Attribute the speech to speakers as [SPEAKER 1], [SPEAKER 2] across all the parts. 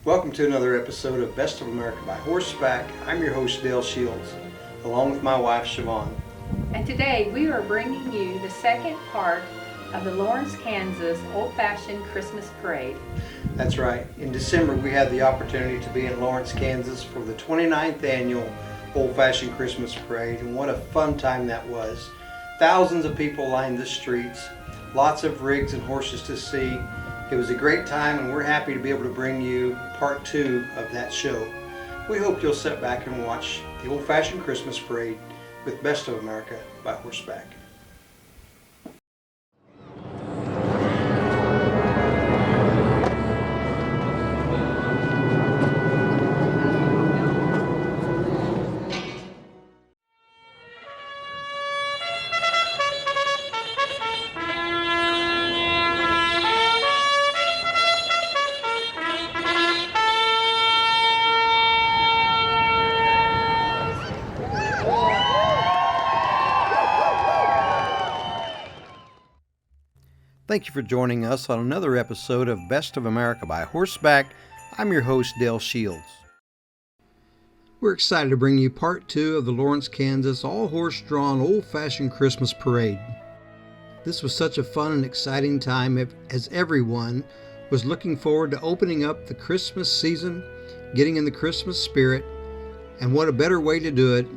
[SPEAKER 1] Welcome to another episode of Best of America by Horseback. I'm your host, Dale Shields, along with my wife, Siobhan.
[SPEAKER 2] And today we are bringing you the second part of the Lawrence, Kansas Old-Fashioned Christmas Parade.
[SPEAKER 1] That's right. In December, we had the opportunity to be in Lawrence, Kansas for the 29th annual Old-Fashioned Christmas Parade, and what a fun time that was. Thousands of people lined the streets, lots of rigs and horses to see. It was a great time, and we're happy to be able to bring you part two of that show. We hope you'll sit back and watch the Old-Fashioned Christmas Parade with Best of America by Horseback. Thank you for joining us on another episode of Best of America by Horseback. I'm your host, Dale Shields. We're excited to bring you part two of the Lawrence, Kansas all-horse-drawn old-fashioned Christmas parade. This was such a fun and exciting time as everyone was looking forward to opening up the Christmas season, getting in the Christmas spirit, and what a better way to do it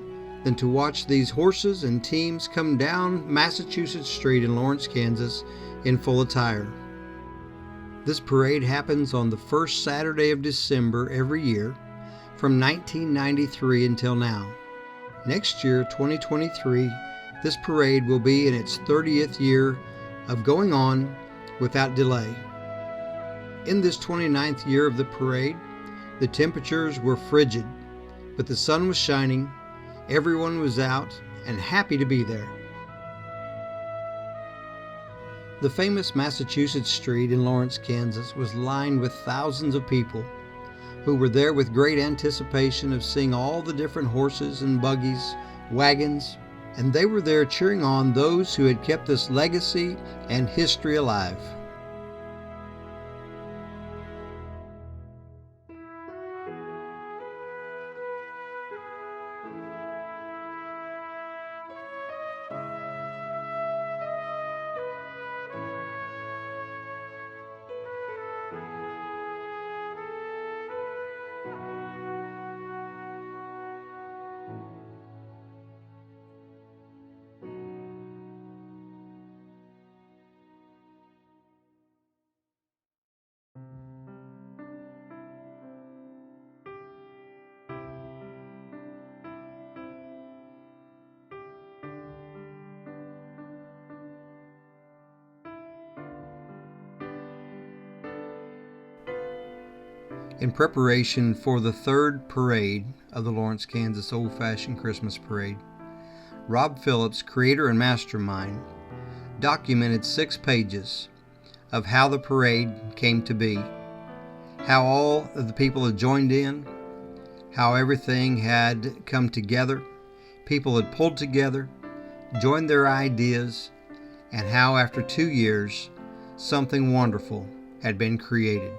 [SPEAKER 1] than to watch these horses and teams come down Massachusetts Street in Lawrence, Kansas in full attire. This parade happens on the first Saturday of December every year from 1993 until now. Next year, 2023, this parade will be in its 30th year of going on without delay. In this 29th year of the parade, the temperatures were frigid, but the sun was shining, everyone was out and happy to be there. The famous Massachusetts Street in Lawrence, Kansas was lined with thousands of people who were there with great anticipation of seeing all the different horses and buggies, wagons, and they were there cheering on those who had kept this legacy and history alive. In preparation for the third parade of the Lawrence, Kansas Old-Fashioned Christmas Parade, Rob Phillips, creator and mastermind, documented 6 pages of how the parade came to be, how all of the people had joined in, how everything had come together, people had pulled together, joined their ideas, and how after 2 years, something wonderful had been created.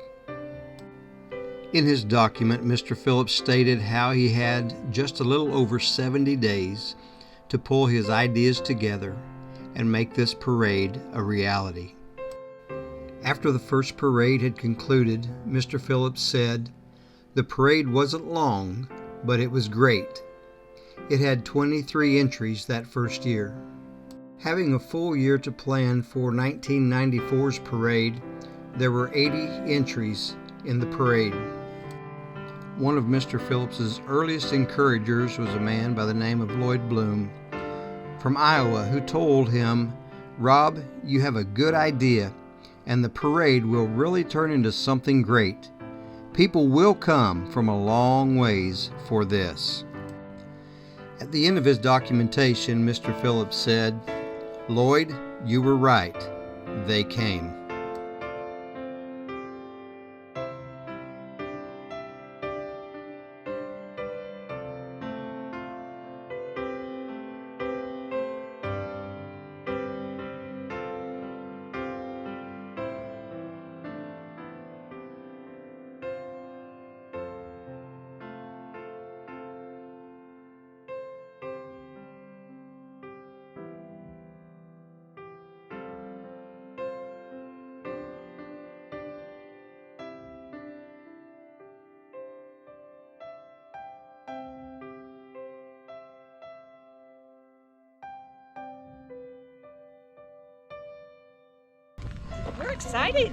[SPEAKER 1] In his document, Mr. Phillips stated how he had just a little over 70 days to pull his ideas together and make this parade a reality. After the first parade had concluded, Mr. Phillips said, "The parade wasn't long, but it was great." It had 23 entries that first year. Having a full year to plan for 1994's parade, there were 80 entries in the parade. One of Mr. Phillips's earliest encouragers was a man by the name of Lloyd Bloom from Iowa who told him, "Rob, you have a good idea, and the parade will really turn into something great. People will come from a long ways for this." At the end of his documentation, Mr. Phillips said, "Lloyd, you were right. They came."
[SPEAKER 3] excited.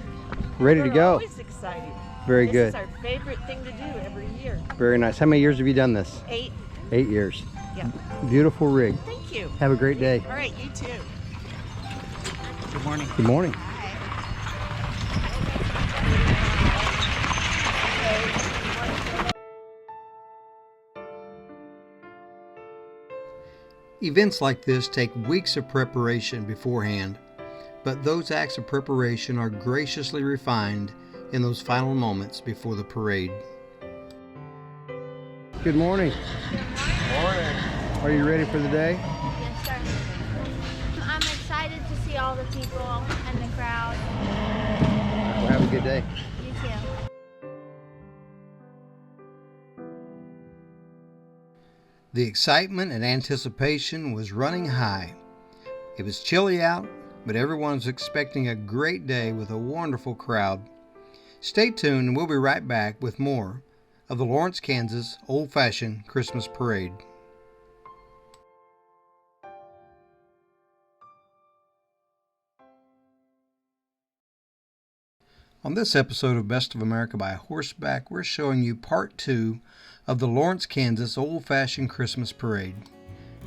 [SPEAKER 1] Ready to
[SPEAKER 3] We're
[SPEAKER 1] go.
[SPEAKER 3] always excited.
[SPEAKER 1] Very
[SPEAKER 3] This
[SPEAKER 1] good.
[SPEAKER 3] is our favorite thing to do every year.
[SPEAKER 1] Very nice. How many years have you done this?
[SPEAKER 3] 8.
[SPEAKER 1] 8 years.
[SPEAKER 3] Yeah.
[SPEAKER 1] Beautiful rig.
[SPEAKER 3] Thank you.
[SPEAKER 1] Have a great day.
[SPEAKER 3] All right, you too.
[SPEAKER 4] Good morning.
[SPEAKER 1] Good morning. Events like this take weeks of preparation beforehand, but those acts of preparation are graciously refined in those final moments before the parade. Good morning.
[SPEAKER 5] Good morning.
[SPEAKER 1] Are you ready for the day?
[SPEAKER 5] Yes, sir. I'm excited to see all the people and the crowd.
[SPEAKER 1] Well, have a good day.
[SPEAKER 5] You too.
[SPEAKER 1] The excitement and anticipation was running high. It was chilly out, but everyone was expecting a great day with a wonderful crowd. Stay tuned and we'll be right back with more of the Lawrence, Kansas Old-Fashioned Christmas Parade. On this episode of Best of America by Horseback, we're showing you part 2 of the Lawrence, Kansas Old-Fashioned Christmas Parade.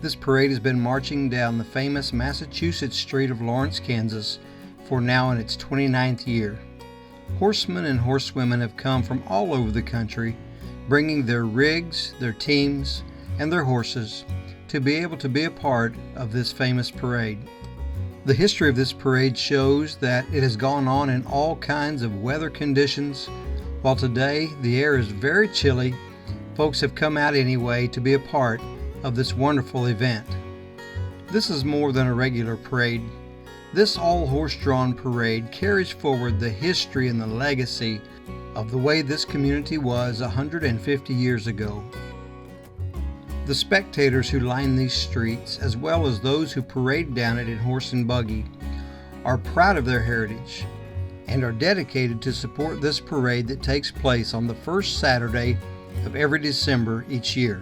[SPEAKER 1] This parade has been marching down the famous Massachusetts Street of Lawrence, Kansas for now in its 29th year. Horsemen and horsewomen have come from all over the country, bringing their rigs, their teams, and their horses to be able to be a part of this famous parade. The history of this parade shows that it has gone on in all kinds of weather conditions. While today the air is very chilly, folks have come out anyway to be a part of this wonderful event. This is more than a regular parade. This all-horse-drawn parade carries forward the history and the legacy of the way this community was 150 years ago. The spectators who line these streets, as well as those who parade down it in horse and buggy, are proud of their heritage and are dedicated to support this parade that takes place on the first Saturday of every December each year.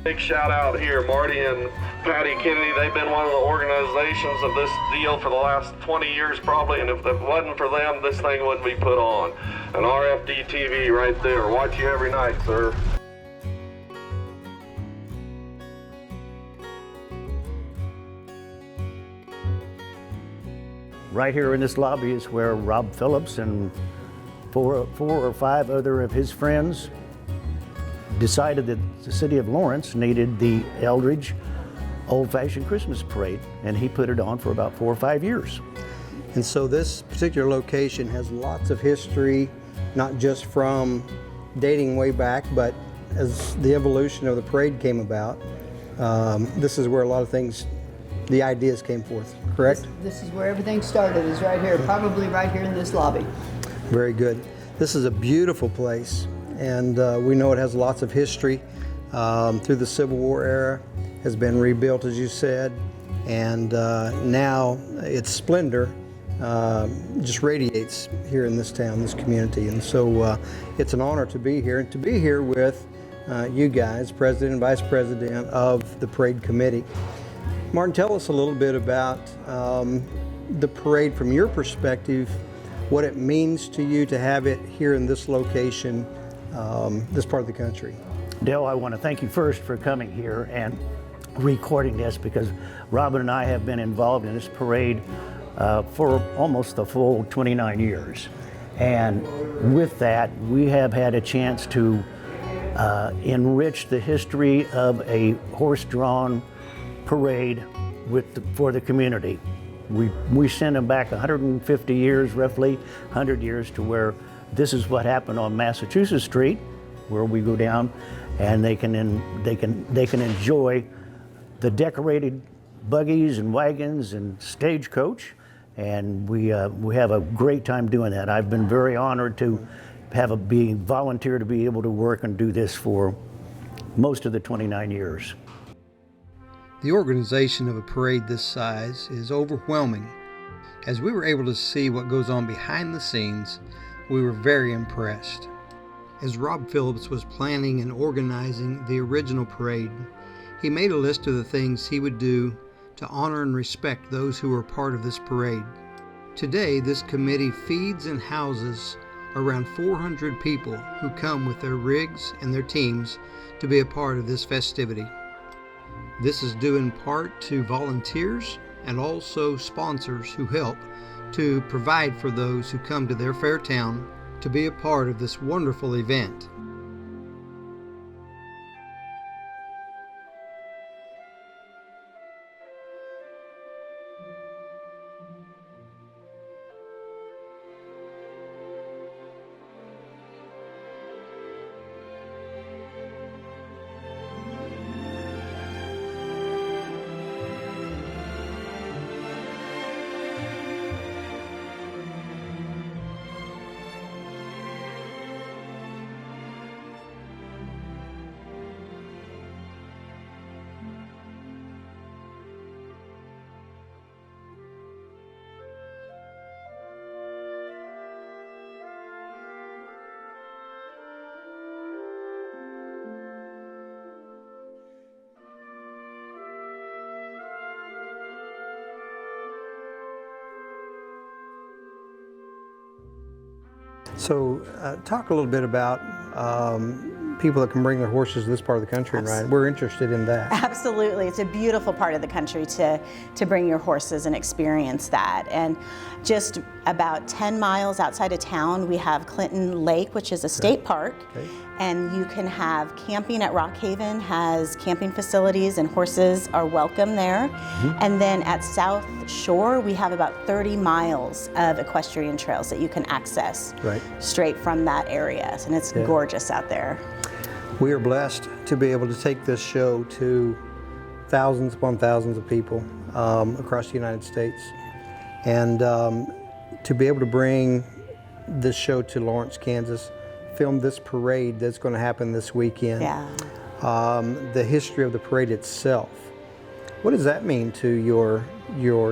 [SPEAKER 6] Big shout out here, Marty and Patty Kennedy. They've been one of the organizations of this deal for the last 20 years probably, and if it wasn't for them, this thing wouldn't be put on. An RFD TV right there. Watch you every night, sir.
[SPEAKER 4] Right here in this lobby is where Rob Phillips and four or five other of his friends decided that the city of Lawrence needed the Eldridge Old-Fashioned Christmas Parade, and he put it on for about 4 or 5 years.
[SPEAKER 1] And so this particular location has lots of history, not just from dating way back, but as the evolution of the parade came about, this is where a lot of things, the ideas came forth, correct?
[SPEAKER 7] This is where everything started, is right here, probably right here in this lobby.
[SPEAKER 1] Very good. This is a beautiful place, and we know it has lots of history through the Civil War era, has been rebuilt, as you said, and now its splendor just radiates here in this town, this community. And so it's an honor to be here, and to be here with you guys, President and Vice President of the Parade Committee. Martin, tell us a little bit about the parade from your perspective, what it means to you to have it here in this location, this part of the country.
[SPEAKER 4] Dale, I want to thank you first for coming here and recording this, because Robin and I have been involved in this parade for almost the full 29 years. And with that, we have had a chance to enrich the history of a horse-drawn parade for the community. We send them back 150 years, roughly 100 years, to where this is what happened on Massachusetts Street, where we go down, and they can enjoy the decorated buggies and wagons and stagecoach, and we have a great time doing that. I've been very honored to be volunteer to be able to work and do this for most of the 29 years.
[SPEAKER 1] The organization of a parade this size is overwhelming. As we were able to see what goes on behind the scenes, we were very impressed. As Rob Phillips was planning and organizing the original parade, he made a list of the things he would do to honor and respect those who were part of this parade. Today, this committee feeds and houses around 400 people who come with their rigs and their teams to be a part of this festivity. This is due in part to volunteers and also sponsors who help to provide for those who come to their fair town to be a part of this wonderful event.
[SPEAKER 8] So talk a little bit about people that can bring their horses to this part of the country and ride. We're interested in that.
[SPEAKER 9] Absolutely. It's a beautiful part of the country to bring your horses and experience that. And just about 10 miles outside of town, we have Clinton Lake, which is a state park. Okay. And you can have camping at Rock Haven, has camping facilities, and horses are welcome there. Mm-hmm. And then at South Shore, we have about 30 miles of equestrian trails that you can access straight from that area. And it's gorgeous out there.
[SPEAKER 8] We are blessed to be able to take this show to thousands upon thousands of people across the United States. And to be able to bring this show to Lawrence, Kansas, film this parade that's going to happen this weekend. Yeah. The history of the parade itself. What does that mean to your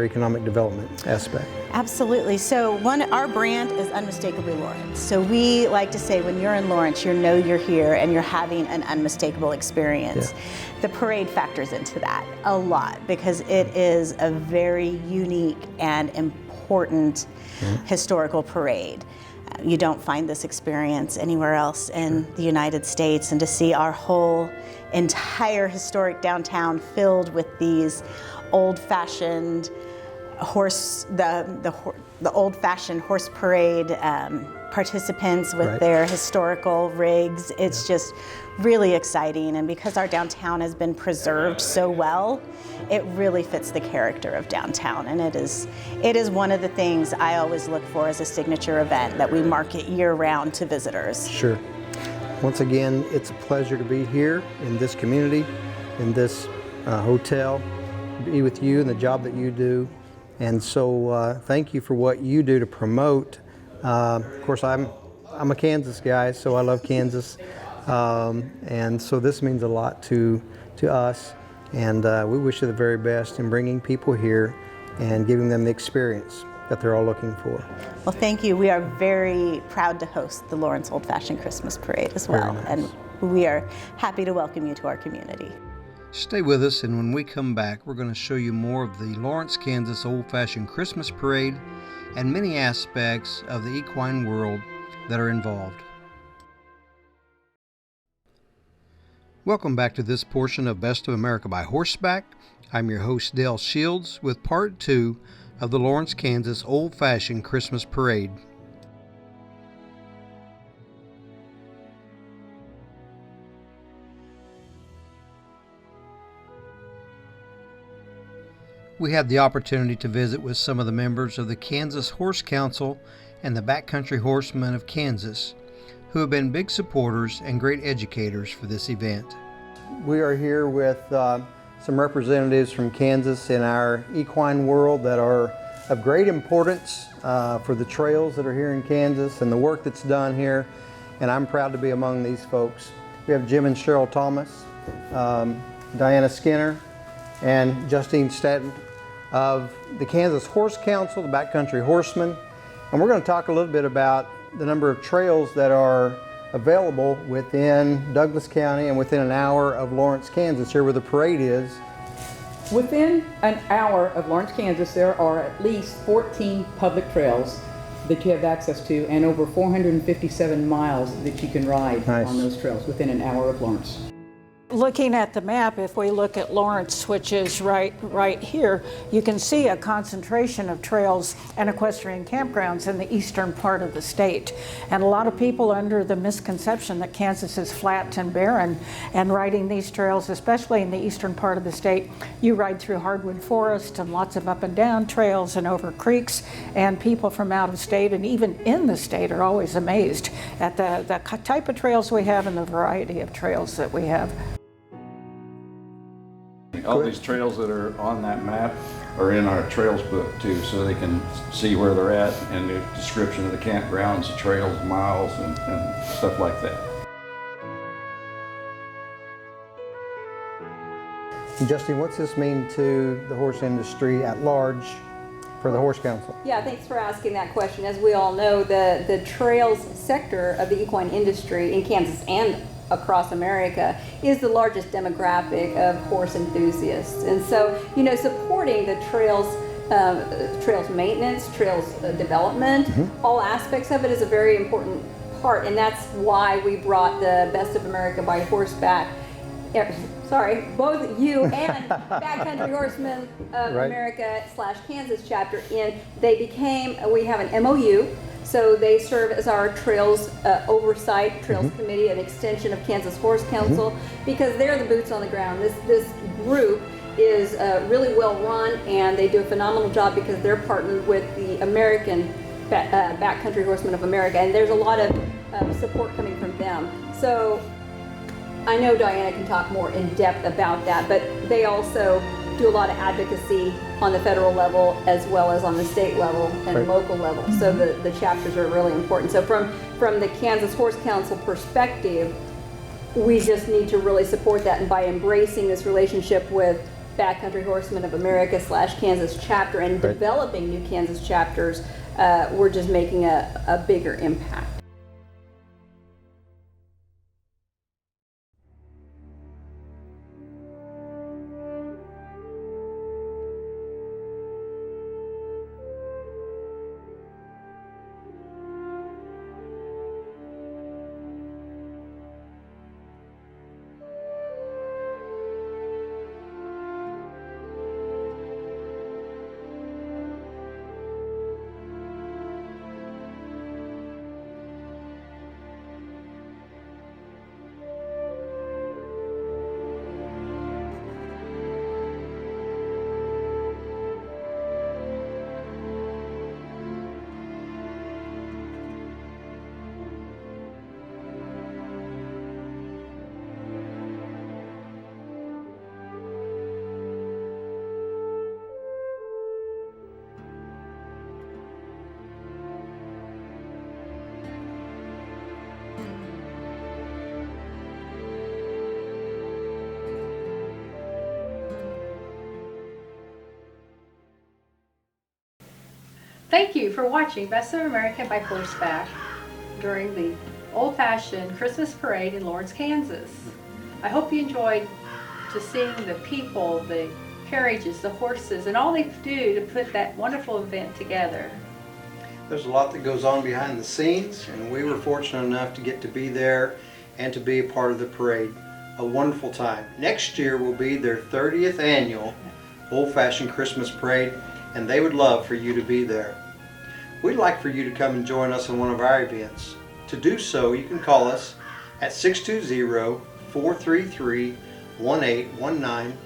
[SPEAKER 8] economic development aspect?
[SPEAKER 9] Absolutely. So our brand is unmistakably Lawrence. So we like to say when you're in Lawrence, you know you're here and you're having an unmistakable experience. Yeah. The parade factors into that a lot because it is a very unique and important historical parade. You don't find this experience anywhere else in the United States, and to see our whole entire historic downtown filled with these old-fashioned the old-fashioned horse parade participants with their historical rigs. It's just really exciting, and because our downtown has been preserved so well, it really fits the character of downtown, and it is one of the things I always look for as a signature event that we market year-round to visitors.
[SPEAKER 8] Sure. Once again, it's a pleasure to be here in this community, in this hotel, be with you and the job that you do. And so thank you for what you do to promote. Of course, I'm a Kansas guy, so I love Kansas. And so this means a lot to us. And we wish you the very best in bringing people here and giving them the experience that they're all looking for.
[SPEAKER 9] Well, thank you. We are very proud to host the Lawrence Old Fashioned Christmas Parade as well. Nice. And we are happy to welcome you to our community.
[SPEAKER 1] Stay with us, and when we come back, we're going to show you more of the Lawrence, Kansas Old Fashioned Christmas Parade and many aspects of the equine world that are involved. Welcome back to this portion of Best of America by Horseback. I'm your host, Dale Shields, with part 2 of the Lawrence, Kansas Old Fashioned Christmas Parade. We had the opportunity to visit with some of the members of the Kansas Horse Council and the Backcountry Horsemen of Kansas, who have been big supporters and great educators for this event.
[SPEAKER 8] We are here with some representatives from Kansas in our equine world that are of great importance for the trails that are here in Kansas and the work that's done here, and I'm proud to be among these folks. We have Jim and Cheryl Thomas, Diana Skinner, and Justine Statton of the Kansas Horse Council, the Backcountry Horsemen, and we're going to talk a little bit about the number of trails that are available within Douglas County and within an hour of Lawrence, Kansas, here where the parade is.
[SPEAKER 10] Within an hour of Lawrence, Kansas, there are at least 14 public trails that you have access to and over 457 miles that you can ride on those trails within an hour of Lawrence.
[SPEAKER 3] Looking at the map, if we look at Lawrence, which is right here, you can see a concentration of trails and equestrian campgrounds in the eastern part of the state. And a lot of people under the misconception that Kansas is flat and barren, and riding these trails, especially in the eastern part of the state, you ride through hardwood forest and lots of up and down trails and over creeks, and people from out of state and even in the state are always amazed at the type of trails we have and the variety of trails that we have.
[SPEAKER 11] All these trails that are on that map are in our trails book too, so they can see where they're at and the description of the campgrounds, the trails, miles, and stuff like that.
[SPEAKER 8] Justin, what's this mean to the horse industry at large for the Horse Council?
[SPEAKER 12] Yeah, thanks for asking that question. As we all know, the trails sector of the equine industry in Kansas and across America is the largest demographic of horse enthusiasts. And so, you know, supporting the trails maintenance, trails development, all aspects of it is a very important part. And that's why we brought the Best of America by Horseback, both you and Backcountry Horsemen of America / Kansas chapter in. We have an MOU. So they serve as our Trails Oversight, Trails Committee, an extension of Kansas Horse Council, because they're the boots on the ground. This group is really well run, and they do a phenomenal job because they're partnered with the American Backcountry Horsemen of America, and there's a lot of support coming from them. So I know Diana can talk more in depth about that, but they also do a lot of advocacy on the federal level as well as on the state level and local level. So the chapters are really important. So from the Kansas Horse Council perspective, we just need to really support that, and by embracing this relationship with Backcountry Horsemen of America / Kansas chapter and developing new Kansas chapters, we're just making a bigger impact.
[SPEAKER 2] Thank you for watching Best of America by Horseback during the old-fashioned Christmas parade in Lawrence, Kansas. I hope you enjoyed just seeing the people, the carriages, the horses, and all they do to put that wonderful event together.
[SPEAKER 1] There's a lot that goes on behind the scenes, and we were fortunate enough to get to be there and to be a part of the parade. A wonderful time. Next year will be their 30th annual old-fashioned Christmas parade, and they would love for you to be there. We'd like for you to come and join us in one of our events. To do so, you can call us at 620-433-1819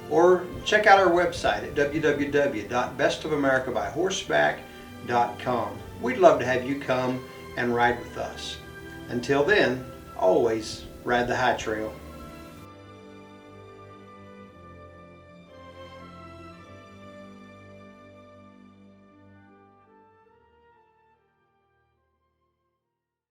[SPEAKER 1] or check out our website at www.bestofamericabyhorseback.com. We'd love to have you come and ride with us. Until then, always ride the high trail.